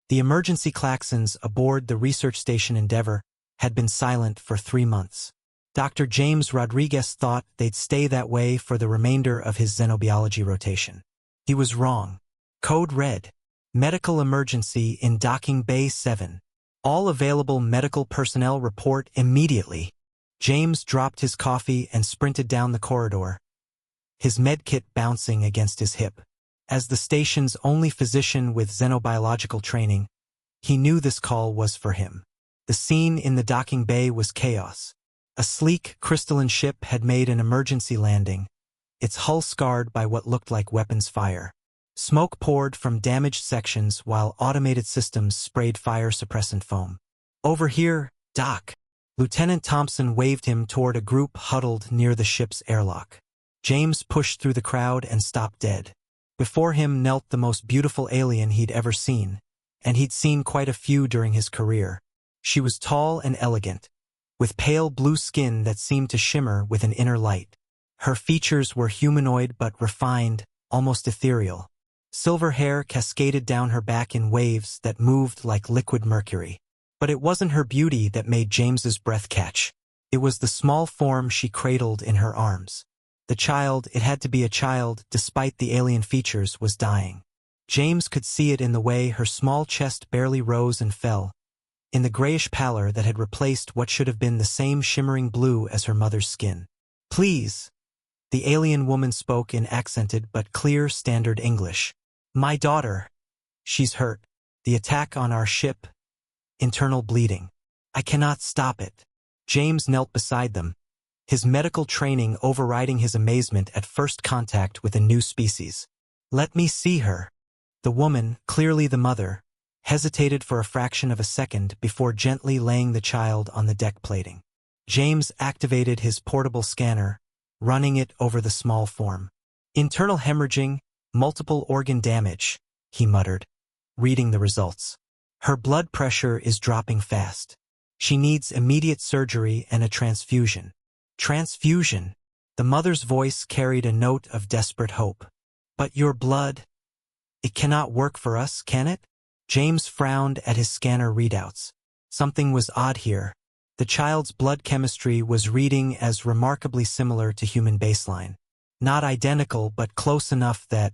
The emergency klaxons aboard the research station Endeavour had been silent for 3 months. Dr. James Rodriguez thought they'd stay that way for the remainder of his xenobiology rotation. He was wrong. Code red. Medical emergency in docking bay 7. All available medical personnel report immediately. James dropped his coffee and sprinted down the corridor, his medkit bouncing against his hip. As the station's only physician with xenobiological training, he knew this call was for him. The scene in the docking bay was chaos. A sleek, crystalline ship had made an emergency landing, its hull scarred by what looked like weapons fire. Smoke poured from damaged sections while automated systems sprayed fire-suppressant foam. "Over here, Doc." Lieutenant Thompson waved him toward a group huddled near the ship's airlock. James pushed through the crowd and stopped dead. Before him knelt the most beautiful alien he'd ever seen, and he'd seen quite a few during his career. She was tall and elegant, with pale blue skin that seemed to shimmer with an inner light. Her features were humanoid but refined, almost ethereal. Silver hair cascaded down her back in waves that moved like liquid mercury. But it wasn't her beauty that made James's breath catch. It was the small form she cradled in her arms. The child, it had to be a child despite the alien features, was dying. James could see it in the way her small chest barely rose and fell, in the grayish pallor that had replaced what should have been the same shimmering blue as her mother's skin. "Please," the alien woman spoke in accented but clear standard English. "My daughter. She's hurt. The attack on our ship. Internal bleeding. I cannot stop it." James knelt beside them, his medical training overriding his amazement at first contact with a new species. "Let me see her." The woman, clearly the mother, hesitated for a fraction of a second before gently laying the child on the deck plating. James activated his portable scanner, running it over the small form. "Internal hemorrhaging, multiple organ damage," he muttered, reading the results. "Her blood pressure is dropping fast. She needs immediate surgery and a transfusion." Transfusion. The mother's voice carried a note of desperate hope. "But your blood? It cannot work for us, can it?" James frowned at his scanner readouts. Something was odd here. The child's blood chemistry was reading as remarkably similar to human baseline. Not identical, but close enough that...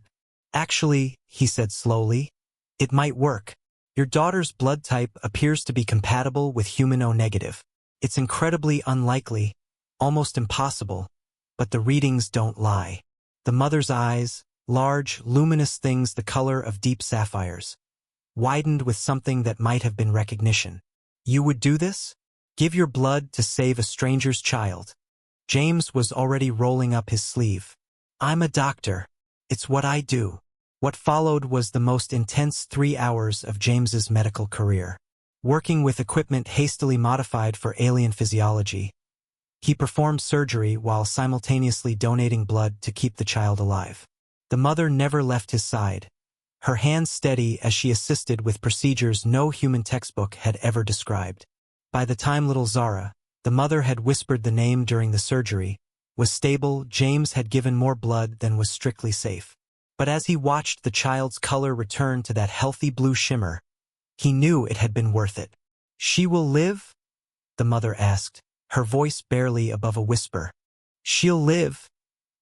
"Actually," he said slowly, "it might work. Your daughter's blood type appears to be compatible with human O-negative. It's incredibly unlikely, almost impossible, but the readings don't lie." The mother's eyes, large, luminous things the color of deep sapphires, widened with something that might have been recognition. "You would do this? Give your blood to save a stranger's child?" James was already rolling up his sleeve. "I'm a doctor. It's what I do." What followed was the most intense 3 hours of James's medical career. Working with equipment hastily modified for alien physiology, he performed surgery while simultaneously donating blood to keep the child alive. The mother never left his side, her hands steady as she assisted with procedures no human textbook had ever described. By the time little Zara, the mother had whispered the name during the surgery, was stable, James had given more blood than was strictly safe. But as he watched the child's color return to that healthy blue shimmer, he knew it had been worth it. "She will live?" the mother asked, her voice barely above a whisper. "She'll live,"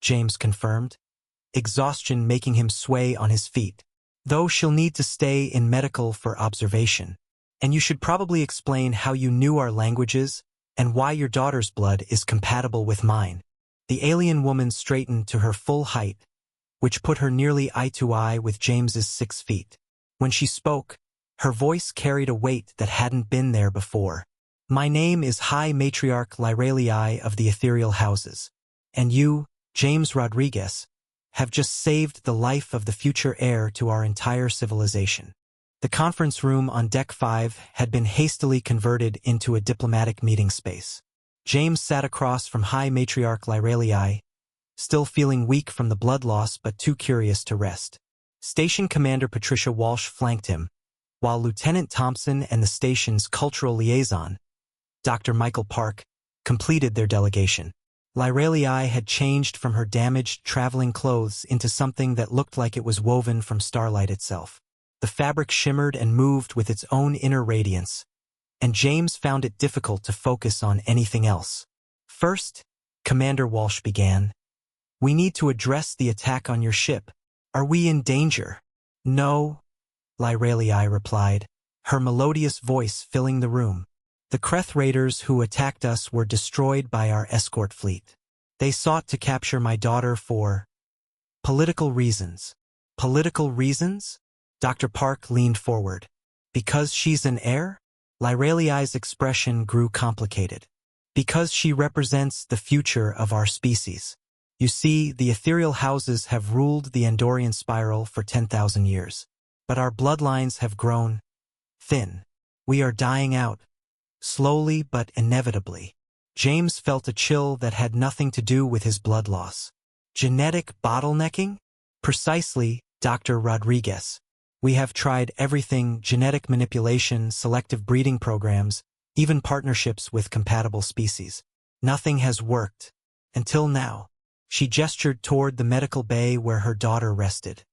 James confirmed, exhaustion making him sway on his feet. "Though she'll need to stay in medical for observation. And you should probably explain how you knew our languages and why your daughter's blood is compatible with mine." The alien woman straightened to her full height, which put her nearly eye to eye with James's 6 feet. When she spoke, her voice carried a weight that hadn't been there before. "My name is High Matriarch Lyralei of the Ethereal Houses, and you, James Rodriguez, have just saved the life of the future heir to our entire civilization." The conference room on Deck 5 had been hastily converted into a diplomatic meeting space. James sat across from High Matriarch Lyralei, still feeling weak from the blood loss but too curious to rest. Station Commander Patricia Walsh flanked him, while Lieutenant Thompson and the station's cultural liaison, Dr. Michael Park, completed their delegation. Lyralei had changed from her damaged traveling clothes into something that looked like it was woven from starlight itself. The fabric shimmered and moved with its own inner radiance, and James found it difficult to focus on anything else. First, Commander Walsh began, "We need to address the attack on your ship. Are we in danger?" "No," Lyralei replied, her melodious voice filling the room. "The Kreth raiders who attacked us were destroyed by our escort fleet. They sought to capture my daughter for political reasons." "Political reasons?" Dr. Park leaned forward. "Because she's an heir?" Lyralei's expression grew complicated. "Because she represents the future of our species. You see, the ethereal houses have ruled the Andorian spiral for 10,000 years. But our bloodlines have grown thin. We are dying out, slowly but inevitably." James felt a chill that had nothing to do with his blood loss. "Genetic bottlenecking?" "Precisely, Dr. Rodriguez. We have tried everything: genetic manipulation, selective breeding programs, even partnerships with compatible species. Nothing has worked. Until now." She gestured toward the medical bay where her daughter rested.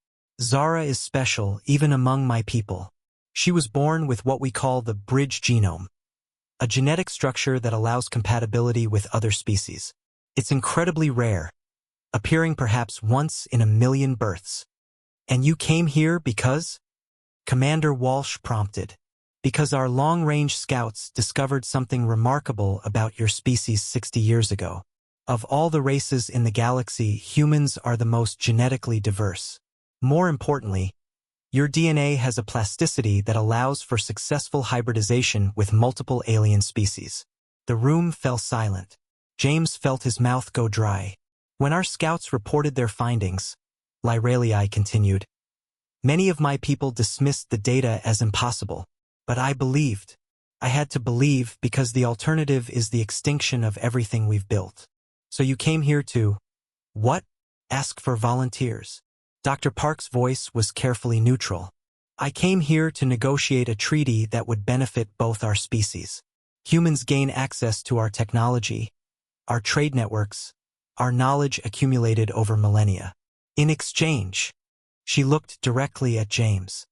"Zara is special, even among my people. She was born with what we call the bridge genome, a genetic structure that allows compatibility with other species. It's incredibly rare, appearing perhaps once in a million births." "And you came here because?" Commander Walsh prompted. "Because our long-range scouts discovered something remarkable about your species 60 years ago. Of all the races in the galaxy, humans are the most genetically diverse. More importantly, your DNA has a plasticity that allows for successful hybridization with multiple alien species." The room fell silent. James felt his mouth go dry. "When our scouts reported their findings," Lyralei continued, "many of my people dismissed the data as impossible. But I believed. I had to believe because the alternative is the extinction of everything we've built. So you came here to, what? Ask for volunteers." Dr. Park's voice was carefully neutral. "I came here to negotiate a treaty that would benefit both our species. Humans gain access to our technology, our trade networks, our knowledge accumulated over millennia. In exchange," she looked directly at James.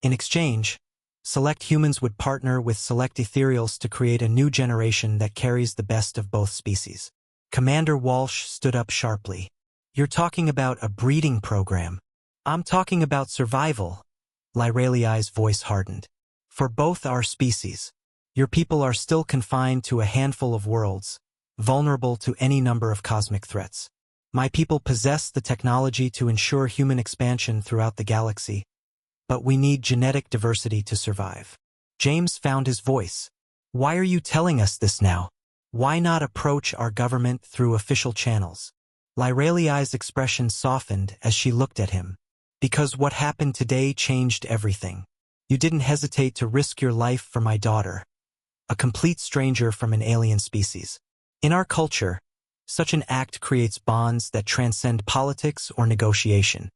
"In exchange, select humans would partner with select Ethereals to create a new generation that carries the best of both species." Commander Walsh stood up sharply. "You're talking about a breeding program." "I'm talking about survival." Lyralei's voice hardened. "For both our species. Your people are still confined to a handful of worlds, vulnerable to any number of cosmic threats. My people possess the technology to ensure human expansion throughout the galaxy, but we need genetic diversity to survive." James found his voice. "Why are you telling us this now? Why not approach our government through official channels?" Lyralei's expression softened as she looked at him. "Because what happened today changed everything. You didn't hesitate to risk your life for my daughter, a complete stranger from an alien species. In our culture, such an act creates bonds that transcend politics or negotiation."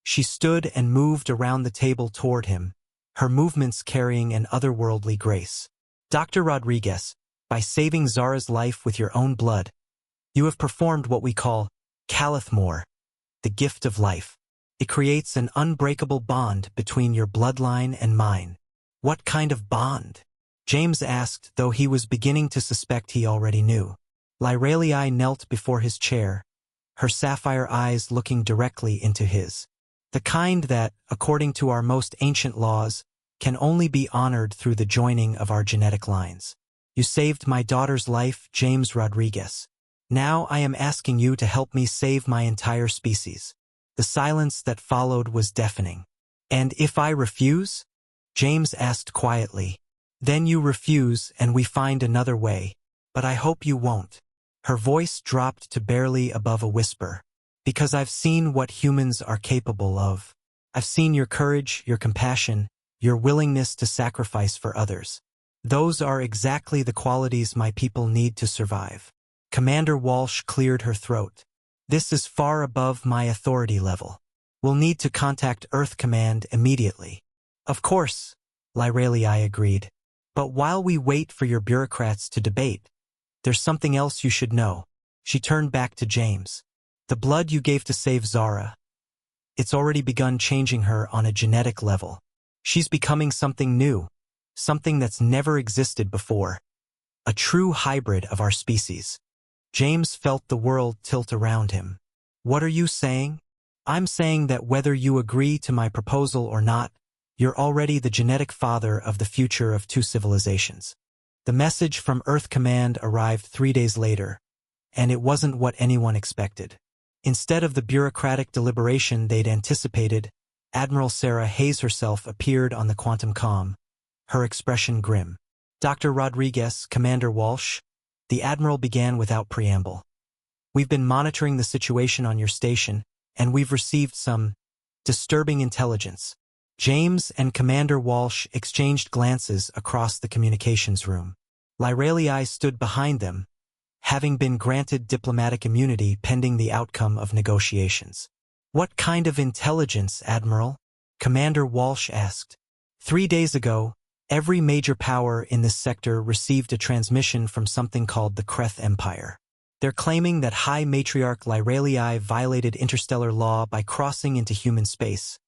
She stood and moved around the table toward him, her movements carrying an otherworldly grace. "Dr. Rodriguez, by saving Zara's life with your own blood, you have performed what we call Calithmore, the gift of life. It creates an unbreakable bond between your bloodline and mine." "What kind of bond?" James asked, though he was beginning to suspect he already knew. Lyralei knelt before his chair, her sapphire eyes looking directly into his. "The kind that, according to our most ancient laws, can only be honored through the joining of our genetic lines. You saved my daughter's life, James Rodriguez. Now I am asking you to help me save my entire species." The silence that followed was deafening. "And if I refuse?" James asked quietly. "Then you refuse and we find another way. But I hope you won't." Her voice dropped to barely above a whisper. "Because I've seen what humans are capable of. I've seen your courage, your compassion, your willingness to sacrifice for others. Those are exactly the qualities my people need to survive." Commander Walsh cleared her throat. "This is far above my authority level. We'll need to contact Earth Command immediately." "Of course," Lyralei agreed. "But while we wait for your bureaucrats to debate, there's something else you should know." She turned back to James. "The blood you gave to save Zara, it's already begun changing her on a genetic level. She's becoming something new, something that's never existed before. A true hybrid of our species. James felt the world tilt around him. What are you saying? I'm saying that whether you agree to my proposal or not, you're already the genetic father of the future of two civilizations. The message from Earth Command arrived 3 days later, and it wasn't what anyone expected. Instead of the bureaucratic deliberation they'd anticipated, Admiral Sarah Hayes herself appeared on the quantum comm, her expression grim. Dr. Rodriguez, Commander Walsh, the Admiral began without preamble. We've been monitoring the situation on your station, and we've received some disturbing intelligence. James and Commander Walsh exchanged glances across the communications room. Lyralei stood behind them, having been granted diplomatic immunity pending the outcome of negotiations. What kind of intelligence, Admiral? Commander Walsh asked. 3 days ago, every major power in this sector received a transmission from something called the Kreth Empire. They're claiming that High Matriarch Lyralei violated interstellar law by crossing into human space,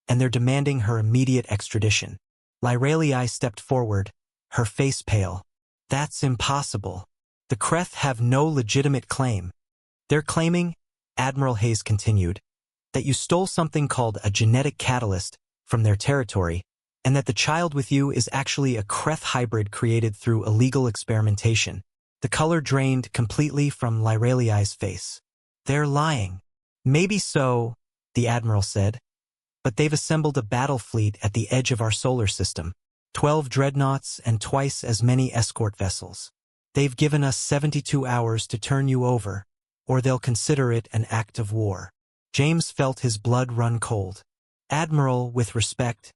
and they're demanding her immediate extradition. Lyralei stepped forward, her face pale. That's impossible. The Kreth have no legitimate claim. They're claiming, Admiral Hayes continued, that you stole something called a genetic catalyst from their territory, and that the child with you is actually a Kreth hybrid created through illegal experimentation. The color drained completely from Lyralei's face. They're lying. Maybe so, the Admiral said, but they've assembled a battle fleet at the edge of our solar system, 12 dreadnoughts and twice as many escort vessels. They've given us 72 hours to turn you over, or they'll consider it an act of war. James felt his blood run cold. Admiral, with respect,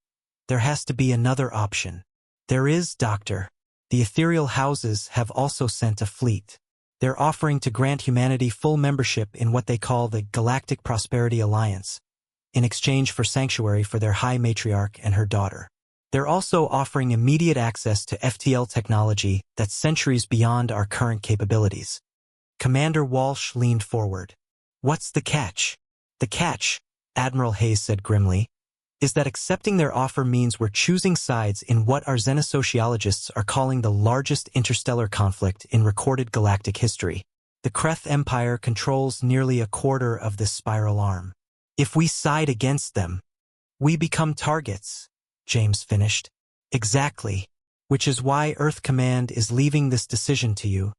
there has to be another option. There is, Doctor. The Ethereal houses have also sent a fleet. They're offering to grant humanity full membership in what they call the Galactic Prosperity Alliance, in exchange for sanctuary for their High Matriarch and her daughter. They're also offering immediate access to FTL technology that's centuries beyond our current capabilities. Commander Walsh leaned forward. What's the catch? The catch, Admiral Hayes said grimly, is that accepting their offer means we're choosing sides in what our xenosociologists are calling the largest interstellar conflict in recorded galactic history. The Kreth Empire controls nearly a quarter of this spiral arm. If we side against them, we become targets, James finished. Exactly. Which is why Earth Command is leaving this decision to you,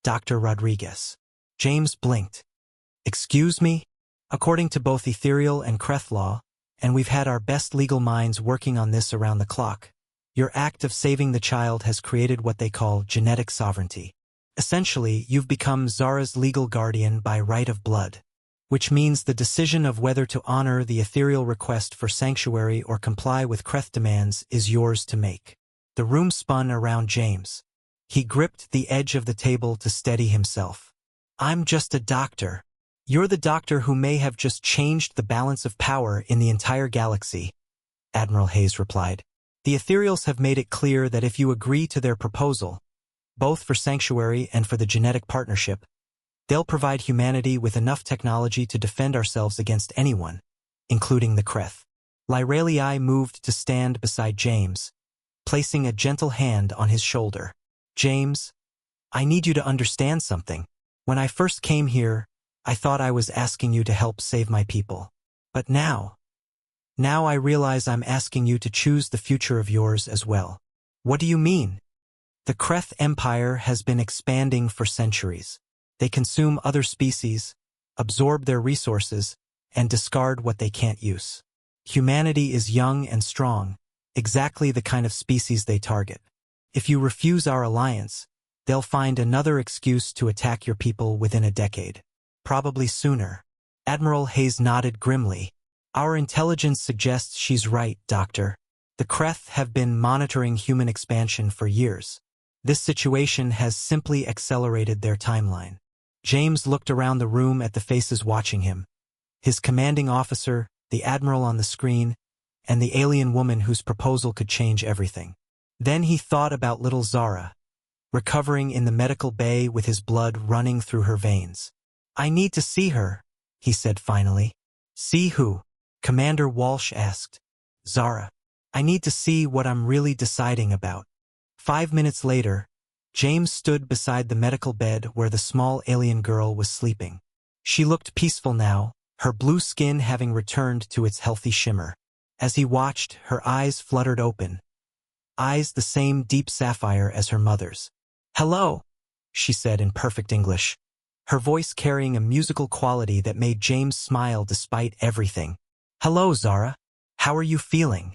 Dr. Rodriguez. James blinked. Excuse me? According to both Ethereal and Kreth law, and we've had our best legal minds working on this around the clock, your act of saving the child has created what they call genetic sovereignty. Essentially, you've become Zara's legal guardian by right of blood, which means the decision of whether to honor the Ethereal request for sanctuary or comply with Kreth demands is yours to make. The room spun around James. He gripped the edge of the table to steady himself. I'm just a doctor. You're the doctor who may have just changed the balance of power in the entire galaxy, Admiral Hayes replied. The Ethereals have made it clear that if you agree to their proposal, both for sanctuary and for the genetic partnership, they'll provide humanity with enough technology to defend ourselves against anyone, including the Kreth. Lyralei moved to stand beside James, placing a gentle hand on his shoulder. James, I need you to understand something. When I first came here, I thought I was asking you to help save my people. But now I realize I'm asking you to choose the future of yours as well. What do you mean? The Kreth Empire has been expanding for centuries. They consume other species, absorb their resources, and discard what they can't use. Humanity is young and strong, exactly the kind of species they target. If you refuse our alliance, they'll find another excuse to attack your people within a decade. Probably sooner. Admiral Hayes nodded grimly. Our intelligence suggests she's right, Doctor. The Kreth have been monitoring human expansion for years. This situation has simply accelerated their timeline. James looked around the room at the faces watching him. His commanding officer, the Admiral on the screen, and the alien woman whose proposal could change everything. Then he thought about little Zara, recovering in the medical bay with his blood running through her veins. I need to see her, he said finally. See who? Commander Walsh asked. Zara. I need to see what I'm really deciding about. 5 minutes later, James stood beside the medical bed where the small alien girl was sleeping. She looked peaceful now, her blue skin having returned to its healthy shimmer. As he watched, her eyes fluttered open, eyes the same deep sapphire as her mother's. "Hello," she said in perfect English, her voice carrying a musical quality that made James smile despite everything. "Hello, Zara. How are you feeling?"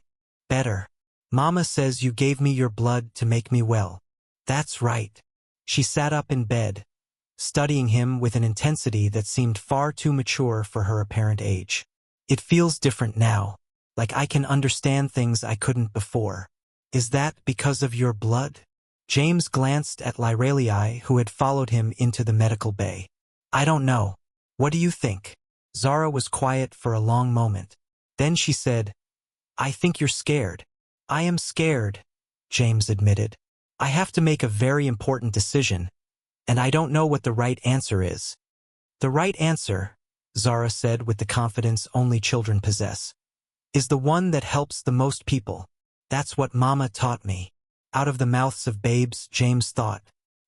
"Better. Mama says you gave me your blood to make me well." "That's right." She sat up in bed, studying him with an intensity that seemed far too mature for her apparent age. "It feels different now, like I can understand things I couldn't before." "Is that because of your blood?" James glanced at Lyralei, who had followed him into the medical bay. "I don't know. What do you think?" Zara was quiet for a long moment. Then she said, "I think you're scared." "I am scared," James admitted. "I have to make a very important decision, and I don't know what the right answer is." "The right answer," Zara said with the confidence only children possess, "is the one that helps the most people. That's what Mama taught me." Out of the mouths of babes, James thought.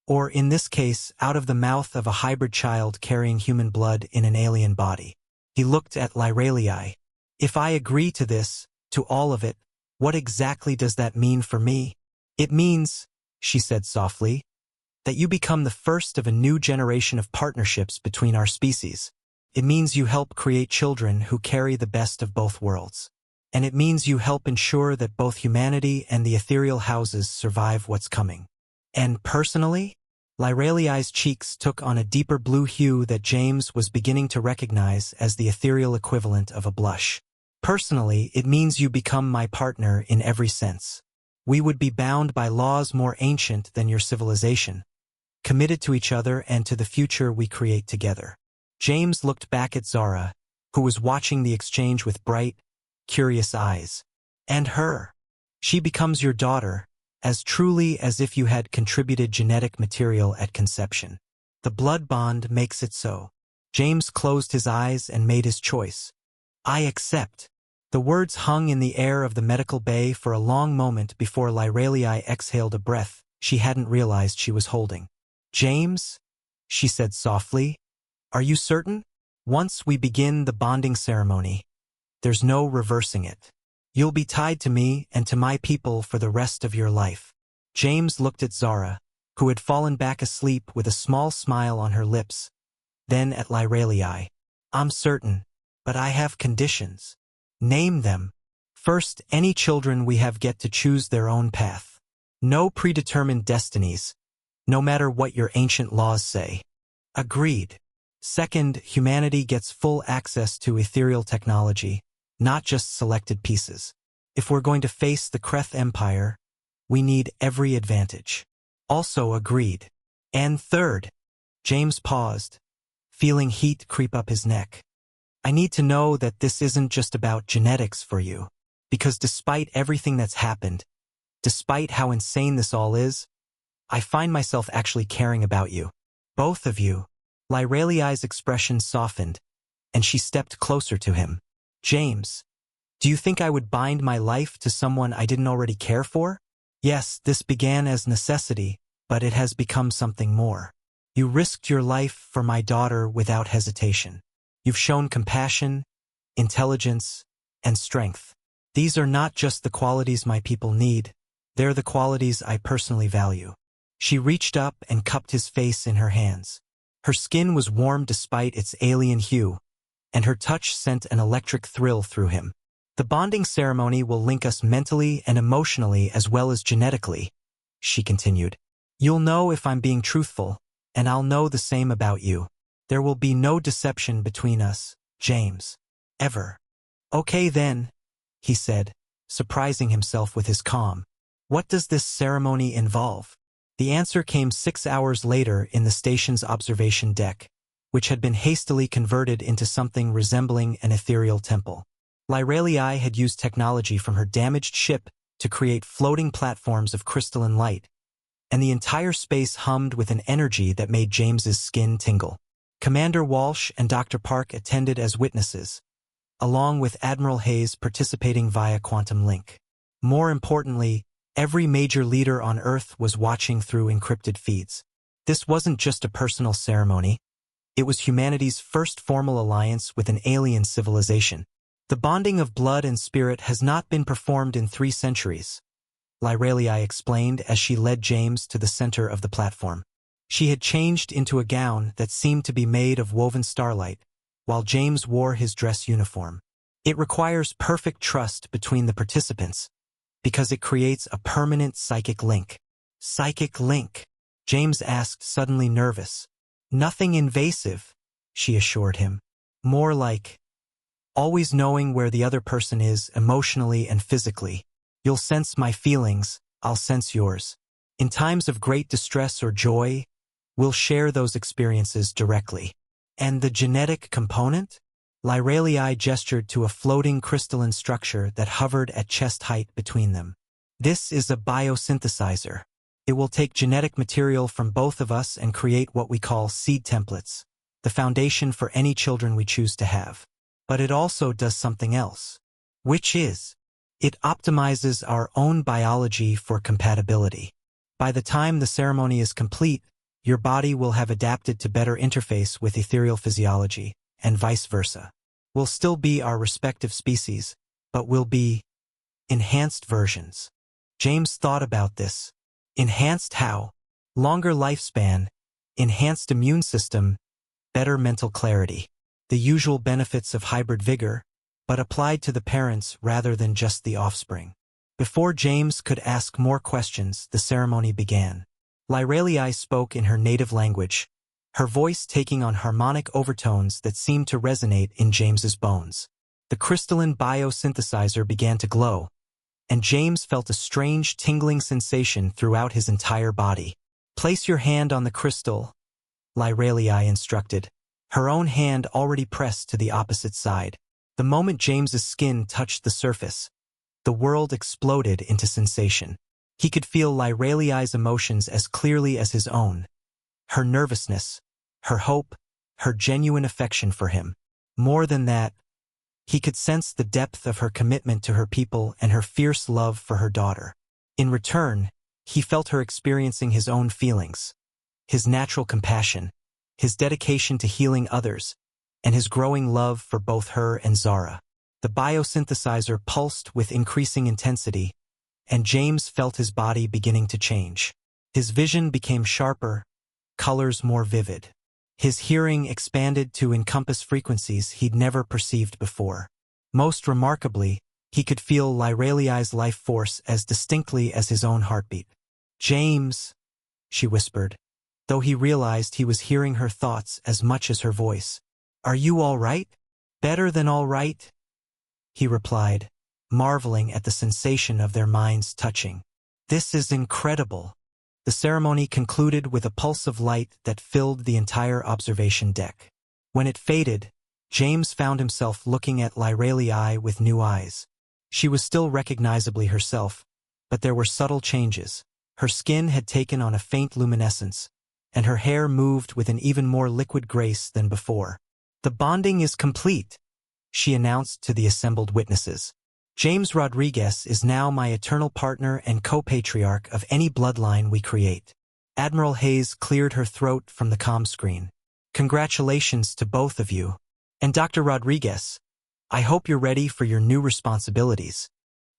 Or, in this case, out of the mouth of a hybrid child carrying human blood in an alien body. He looked at Lyralei. "If I agree to this, to all of it, what exactly does that mean for me?" "It means," she said softly, "that you become the first of a new generation of partnerships between our species. It means you help create children who carry the best of both worlds. And it means you help ensure that both humanity and the ethereal houses survive what's coming." "And personally?" Lyralei's cheeks took on a deeper blue hue that James was beginning to recognize as the ethereal equivalent of a blush. "Personally, it means you become my partner in every sense. We would be bound by laws more ancient than your civilization, committed to each other and to the future we create together." James looked back at Zara, who was watching the exchange with bright, curious eyes. "And her. She becomes your daughter, as truly as if you had contributed genetic material at conception. The blood bond makes it so." James closed his eyes and made his choice. "I accept." The words hung in the air of the medical bay for a long moment before Lyralei exhaled a breath she hadn't realized she was holding. "James," she said softly, "are you certain? Once we begin the bonding ceremony, there's no reversing it. You'll be tied to me and to my people for the rest of your life." James looked at Zara, who had fallen back asleep with a small smile on her lips, then at Lyralei. "I'm certain, but I have conditions." "Name them." "First, any children we have get to choose their own path. No predetermined destinies, no matter what your ancient laws say." "Agreed." "Second, humanity gets full access to ethereal technology, not just selected pieces. If we're going to face the Kreth Empire, we need every advantage." "Also agreed." "And third," James paused, feeling heat creep up his neck, "I need to know that this isn't just about genetics for you, because despite everything that's happened, despite how insane this all is, I find myself actually caring about you. Both of you." Lyralei's expression softened, and she stepped closer to him. "James, do you think I would bind my life to someone I didn't already care for? Yes, this began as necessity, but it has become something more. You risked your life for my daughter without hesitation. You've shown compassion, intelligence, and strength. These are not just the qualities my people need, they're the qualities I personally value." She reached up and cupped his face in her hands. Her skin was warm despite its alien hue, and her touch sent an electric thrill through him. "The bonding ceremony will link us mentally and emotionally as well as genetically," she continued. "You'll know if I'm being truthful, and I'll know the same about you. There will be no deception between us, James. Ever." "Okay then," he said, surprising himself with his calm. "What does this ceremony involve?" The answer came 6 hours later in the station's observation deck, which had been hastily converted into something resembling an ethereal temple. Lyralei had used technology from her damaged ship to create floating platforms of crystalline light, and the entire space hummed with an energy that made James's skin tingle. Commander Walsh and Dr. Park attended as witnesses, along with Admiral Hayes participating via quantum link. More importantly, every major leader on Earth was watching through encrypted feeds. This wasn't just a personal ceremony. It was humanity's first formal alliance with an alien civilization. The bonding of blood and spirit has not been performed in 3 centuries, Lyralei explained as she led James to the center of the platform. She had changed into a gown that seemed to be made of woven starlight, while James wore his dress uniform. It requires perfect trust between the participants, because it creates a permanent psychic link. Psychic link? James asked, suddenly nervous. Nothing invasive, she assured him. More like always knowing where the other person is emotionally and physically. You'll sense my feelings, I'll sense yours. In times of great distress or joy, we'll share those experiences directly. And the genetic component? Lyralei gestured to a floating crystalline structure that hovered at chest height between them. This is a biosynthesizer. It will take genetic material from both of us and create what we call seed templates, the foundation for any children we choose to have. But it also does something else. Which is, it optimizes our own biology for compatibility. By the time the ceremony is complete, your body will have adapted to better interface with ethereal physiology, and vice versa. We'll still be our respective species, but we'll be enhanced versions. James thought about this. Enhanced how? Longer lifespan, enhanced immune system, better mental clarity. The usual benefits of hybrid vigor, but applied to the parents rather than just the offspring. Before James could ask more questions, the ceremony began. Lyralei spoke in her native language, her voice taking on harmonic overtones that seemed to resonate in James's bones. The crystalline biosynthesizer began to glow, and James felt a strange tingling sensation throughout his entire body. Place your hand on the crystal, Lyralei instructed, her own hand already pressed to the opposite side. The moment James's skin touched the surface, the world exploded into sensation. He could feel Lyralei's emotions as clearly as his own. Her nervousness, her hope, her genuine affection for him. More than that, he could sense the depth of her commitment to her people and her fierce love for her daughter. In return, he felt her experiencing his own feelings, his natural compassion, his dedication to healing others, and his growing love for both her and Zara. The biosynthesizer pulsed with increasing intensity, and James felt his body beginning to change. His vision became sharper, colors more vivid. His hearing expanded to encompass frequencies he'd never perceived before. Most remarkably, he could feel Lyralei's life force as distinctly as his own heartbeat. "James," she whispered, though he realized he was hearing her thoughts as much as her voice. "Are you all right?" "Better than all right," he replied, marveling at the sensation of their minds touching. "This is incredible." The ceremony concluded with a pulse of light that filled the entire observation deck. When it faded, James found himself looking at Lyralei with new eyes. She was still recognizably herself, but there were subtle changes. Her skin had taken on a faint luminescence, and her hair moved with an even more liquid grace than before. "The bonding is complete," she announced to the assembled witnesses. "James Rodriguez is now my eternal partner and co-patriarch of any bloodline we create." Admiral Hayes cleared her throat from the comm screen. "Congratulations to both of you. And Dr. Rodriguez, I hope you're ready for your new responsibilities."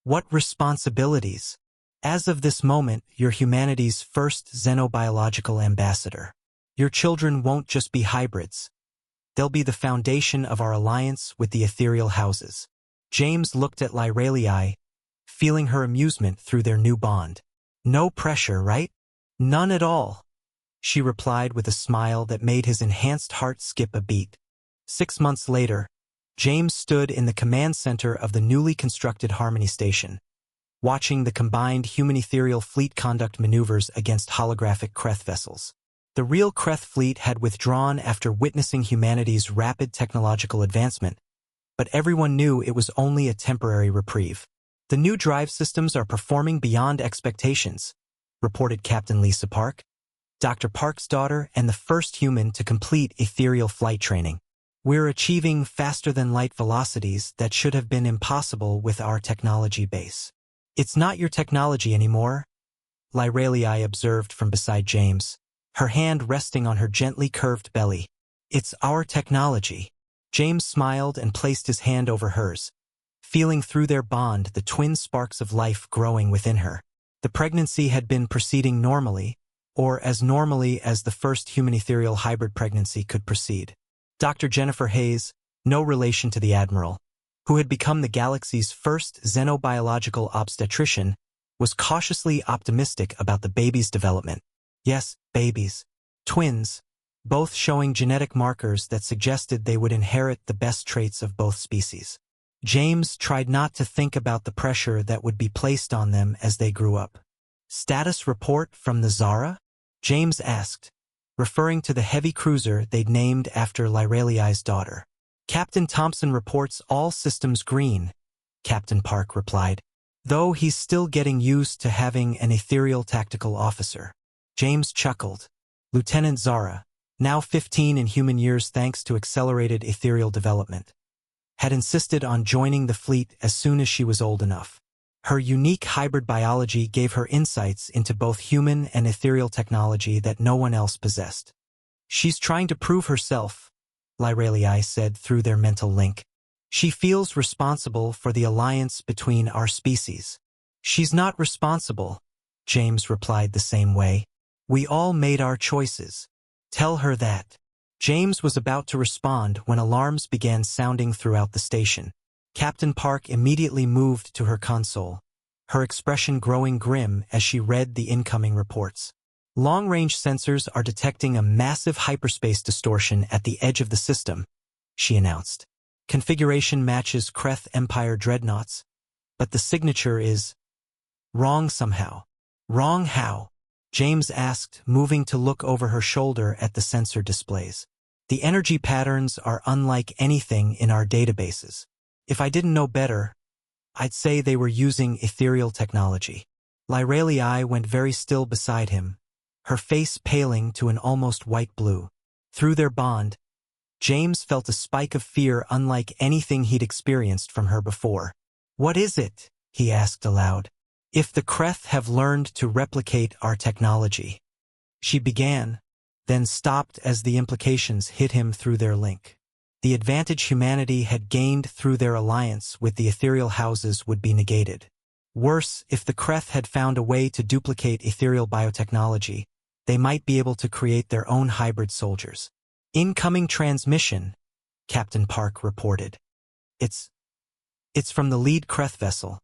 "What responsibilities?" "As of this moment, you're humanity's first xenobiological ambassador. Your children won't just be hybrids. They'll be the foundation of our alliance with the ethereal houses." James looked at Lyralei, feeling her amusement through their new bond. "No pressure, right?" "None at all," she replied with a smile that made his enhanced heart skip a beat. 6 months later, James stood in the command center of the newly constructed Harmony Station, watching the combined human-ethereal fleet conduct maneuvers against holographic Kreth vessels. The real Kreth fleet had withdrawn after witnessing humanity's rapid technological advancement, but everyone knew it was only a temporary reprieve. "The new drive systems are performing beyond expectations," reported Captain Lisa Park, Dr. Park's daughter and the first human to complete ethereal flight training. "We're achieving faster-than-light velocities that should have been impossible with our technology base." It's not your technology anymore, Lyralei observed from beside James, her hand resting on her gently curved belly. It's our technology. James smiled and placed his hand over hers, feeling through their bond the twin sparks of life growing within her. The pregnancy had been proceeding normally, or as normally as the first human ethereal hybrid pregnancy could proceed. Dr. Jennifer Hayes, no relation to the Admiral, who had become the galaxy's first xenobiological obstetrician, was cautiously optimistic about the baby's development. Yes, babies. Twins, both showing genetic markers that suggested they would inherit the best traits of both species. James tried not to think about the pressure that would be placed on them as they grew up. Status report from the Zara? James asked, referring to the heavy cruiser they'd named after Lyralei's daughter. Captain Thompson reports all systems green, Captain Park replied, though he's still getting used to having an ethereal tactical officer. James chuckled. Lieutenant Zara, now 15 in human years thanks to accelerated ethereal development, had insisted on joining the fleet as soon as she was old enough. Her unique hybrid biology gave her insights into both human and ethereal technology that no one else possessed. She's trying to prove herself, Lyralei said through their mental link. She feels responsible for the alliance between our species. She's not responsible, James replied the same way. We all made our choices. Tell her that. James was about to respond when alarms began sounding throughout the station. Captain Park immediately moved to her console, her expression growing grim as she read the incoming reports. Long-range sensors are detecting a massive hyperspace distortion at the edge of the system, she announced. Configuration matches Kreth Empire dreadnoughts, but the signature is wrong somehow. Wrong how? James asked, moving to look over her shoulder at the sensor displays. The energy patterns are unlike anything in our databases. If I didn't know better, I'd say they were using ethereal technology. Lyralei went very still beside him, her face paling to an almost white blue. Through their bond, James felt a spike of fear unlike anything he'd experienced from her before. What is it? He asked aloud. If the Kreth have learned to replicate our technology. She began, then stopped as the implications hit him through their link. The advantage humanity had gained through their alliance with the ethereal houses would be negated. Worse, if the Kreth had found a way to duplicate ethereal biotechnology, they might be able to create their own hybrid soldiers. Incoming transmission, Captain Park reported. It's from the lead Kreth vessel,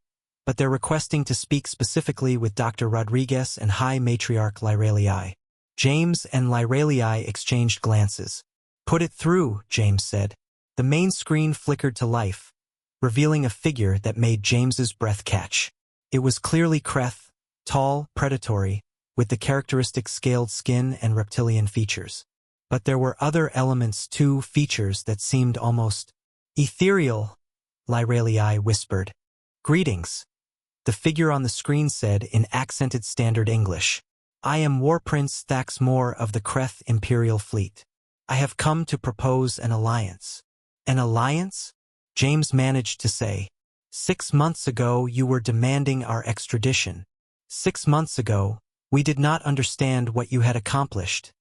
but they're requesting to speak specifically with Dr. Rodriguez and High Matriarch Lyralei. James and Lyralei exchanged glances. Put it through, James said. The main screen flickered to life, revealing a figure that made James's breath catch. It was clearly Kreth, tall, predatory, with the characteristic scaled skin and reptilian features. But there were other elements too, features that seemed almost ethereal, Lyralei whispered. Greetings, the figure on the screen said in accented standard English. I am War Prince Thaxmore of the Kreth Imperial Fleet. I have come to propose an alliance. An alliance? James managed to say. 6 months ago you were demanding our extradition. 6 months ago, we did not understand what you had accomplished,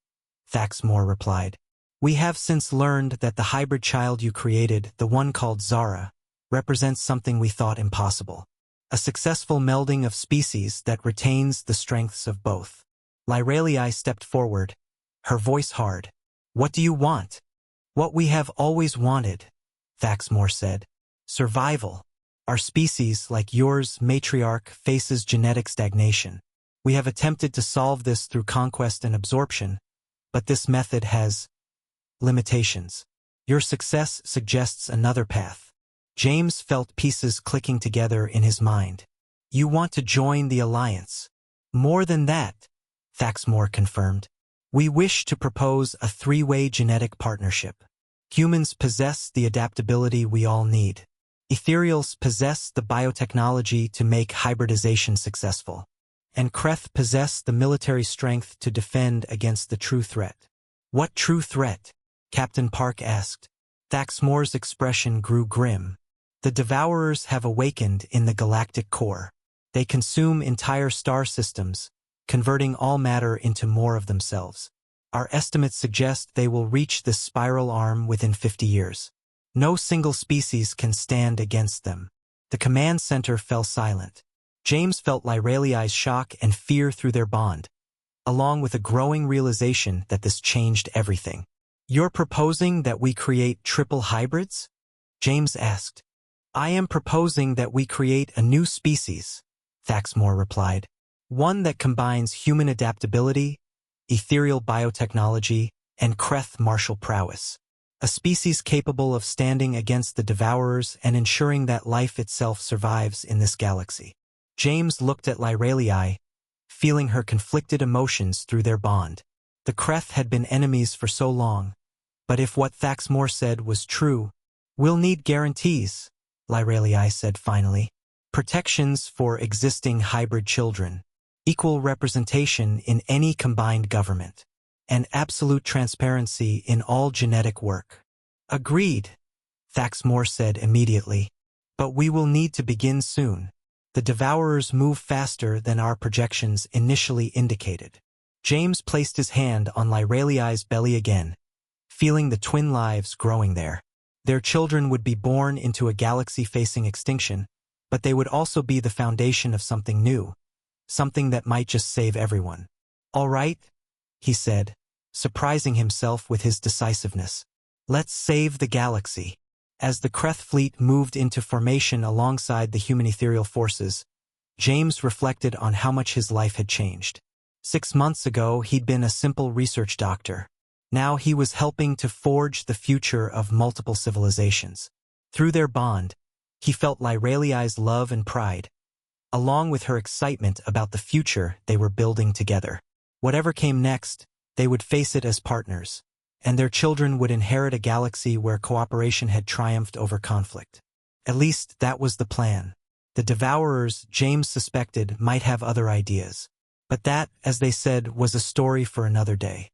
Thaxmore replied. We have since learned that the hybrid child you created, the one called Zara, represents something we thought impossible. A successful melding of species that retains the strengths of both. Lyralei stepped forward, her voice hard. What do you want? What we have always wanted, Thaxmore said. Survival. Our species, like yours, matriarch, faces genetic stagnation. We have attempted to solve this through conquest and absorption, but this method has limitations. Your success suggests another path. James felt pieces clicking together in his mind. You want to join the alliance. More than that, Thaxmore confirmed. We wish to propose a 3-way genetic partnership. Humans possess the adaptability we all need. Ethereals possess the biotechnology to make hybridization successful. And Kreth possess the military strength to defend against the true threat. What true threat? Captain Park asked. Thaxmore's expression grew grim. The Devourers have awakened in the galactic core. They consume entire star systems, converting all matter into more of themselves. Our estimates suggest they will reach this spiral arm within 50 years. No single species can stand against them. The command center fell silent. James felt Lyralei's shock and fear through their bond, along with a growing realization that this changed everything. "You're proposing that we create triple hybrids?" James asked. "I am proposing that we create a new species," Thaxmore replied. "One that combines human adaptability, ethereal biotechnology, and Kreth martial prowess. A species capable of standing against the devourers and ensuring that life itself survives in this galaxy." James looked at Lyralei, feeling her conflicted emotions through their bond. The Kreth had been enemies for so long, but if what Thaxmore said was true, "We'll need guarantees," Lyralei said finally. "Protections for existing hybrid children, equal representation in any combined government, and absolute transparency in all genetic work." "Agreed," Thaxmore said immediately. "But we will need to begin soon. The devourers move faster than our projections initially indicated." James placed his hand on Lyralei's belly again, feeling the twin lives growing there. Their children would be born into a galaxy facing extinction, but they would also be the foundation of something new, something that might just save everyone. "All right," he said, surprising himself with his decisiveness. "Let's save the galaxy." As the Kreth fleet moved into formation alongside the human ethereal forces, James reflected on how much his life had changed. 6 months ago, he'd been a simple research doctor. Now he was helping to forge the future of multiple civilizations. Through their bond, he felt Lyralei's love and pride, along with her excitement about the future they were building together. Whatever came next, they would face it as partners, and their children would inherit a galaxy where cooperation had triumphed over conflict. At least that was the plan. The devourers, James suspected, might have other ideas. But that, as they said, was a story for another day.